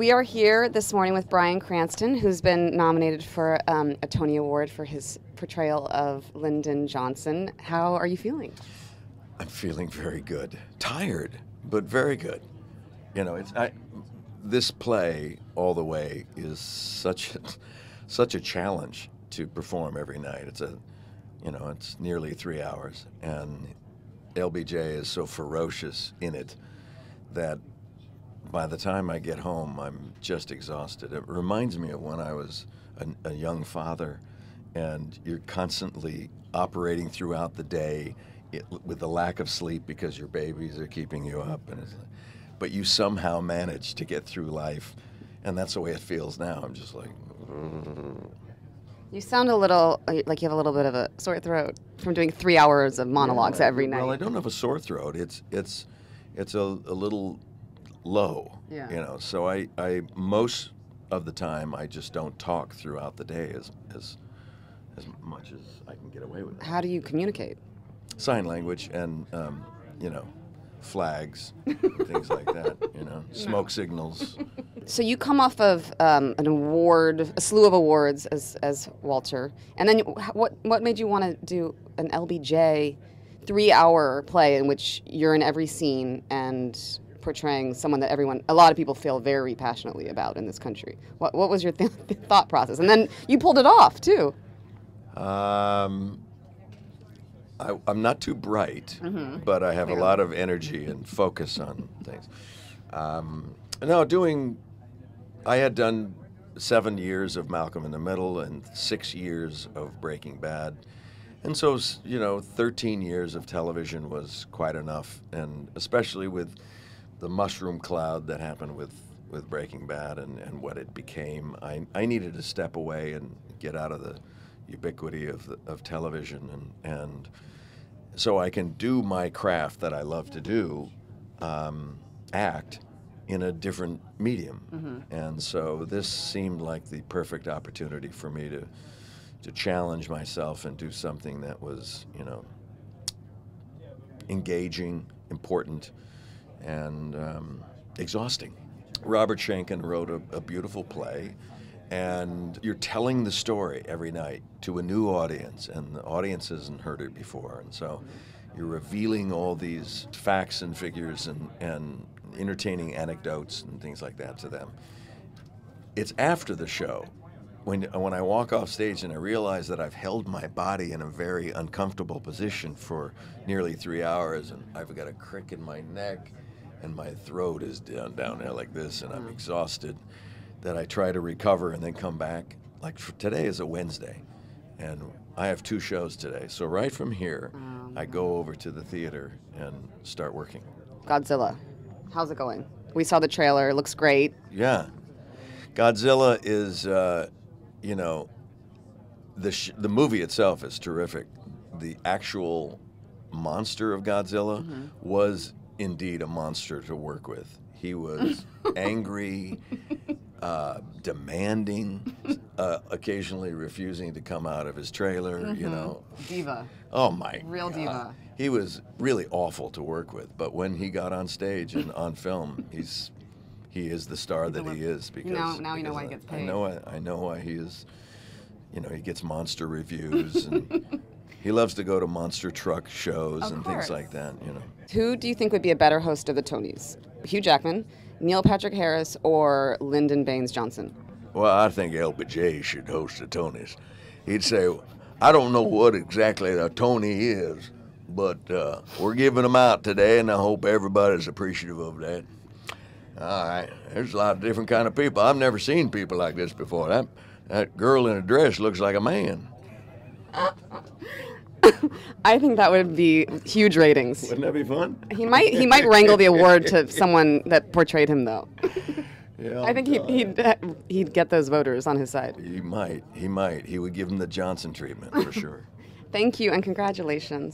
We are here this morning with Bryan Cranston, who's been nominated for a Tony Award for his portrayal of Lyndon Johnson. How are you feeling? I'm feeling very good. Tired, but very good. You know, this play all the way is such a challenge to perform every night. It's nearly 3 hours, and LBJ is so ferocious in it that by the time I get home, I'm just exhausted. It reminds me of when I was a young father, and you're constantly operating throughout the day with the lack of sleep because your babies are keeping you up, but you somehow manage to get through life, and that's the way it feels now. I'm just like... You sound a little like you have a little bit of a sore throat from doing 3 hours of monologues every night. Well, I don't have a sore throat. It's a little low, yeah. So I most of the time I just don't talk throughout the day as much as I can get away with it. How do you communicate? Sign language and flags, things like that. Smoke signals. So you come off of an award, a slew of awards as Walter, and then what made you want to do an LBJ 3-hour play in which you're in every scene and portraying someone that a lot of people feel very passionately about in this country? What was your thought process? And then you pulled it off too. I'm not too bright, but I have a lot of energy and focus on things. I had done 7 years of Malcolm in the Middle and 6 years of Breaking Bad. And so, 13 years of television was quite enough, and especially with the mushroom cloud that happened with Breaking Bad and what it became, I needed to step away and get out of the ubiquity of television, and so I can do my craft that I love to do, act in a different medium. And so this seemed like the perfect opportunity for me to challenge myself and do something that was, engaging, important, and exhausting. Robert Schenken wrote a beautiful play, and you're telling the story every night to a new audience, and the audience hasn't heard it before, and so you're revealing all these facts and figures and entertaining anecdotes and things like that to them. It's after the show, when I walk off stage and I realize that I've held my body in a very uncomfortable position for nearly 3 hours, and I've got a crick in my neck, and my throat is down there like this, and I'm exhausted, that I try to recover and then come back. Like today is a Wednesday, and I have 2 shows today. So right from here, I go over to the theater and start working. Godzilla, how's it going? We saw the trailer. It looks great. Yeah. Godzilla is, the movie itself is terrific. The actual monster of Godzilla was indeed a monster to work with. He was angry, demanding, occasionally refusing to come out of his trailer, Diva. Oh my Real God. diva. He was really awful to work with, but when he got on stage and on film, he is the star that he is. Because now you know why he gets paid. I know why he is. He gets monster reviews, and he loves to go to monster truck shows and things like that. Who do you think would be a better host of the Tonys? Hugh Jackman, Neil Patrick Harris, or Lyndon Baines Johnson? Well, I think LBJ should host the Tonys. He'd say, I don't know what exactly a Tony is, but we're giving them out today, and I hope everybody's appreciative of that. All right, there's a lot of different kind of people. I've never seen people like this before. That girl in a dress looks like a man. I think that would be huge ratings. Wouldn't that be fun? He might wrangle the award to someone that portrayed him, though. Yeah, I think he'd get those voters on his side. He might. He would give him the Johnson treatment for sure. Thank you and congratulations.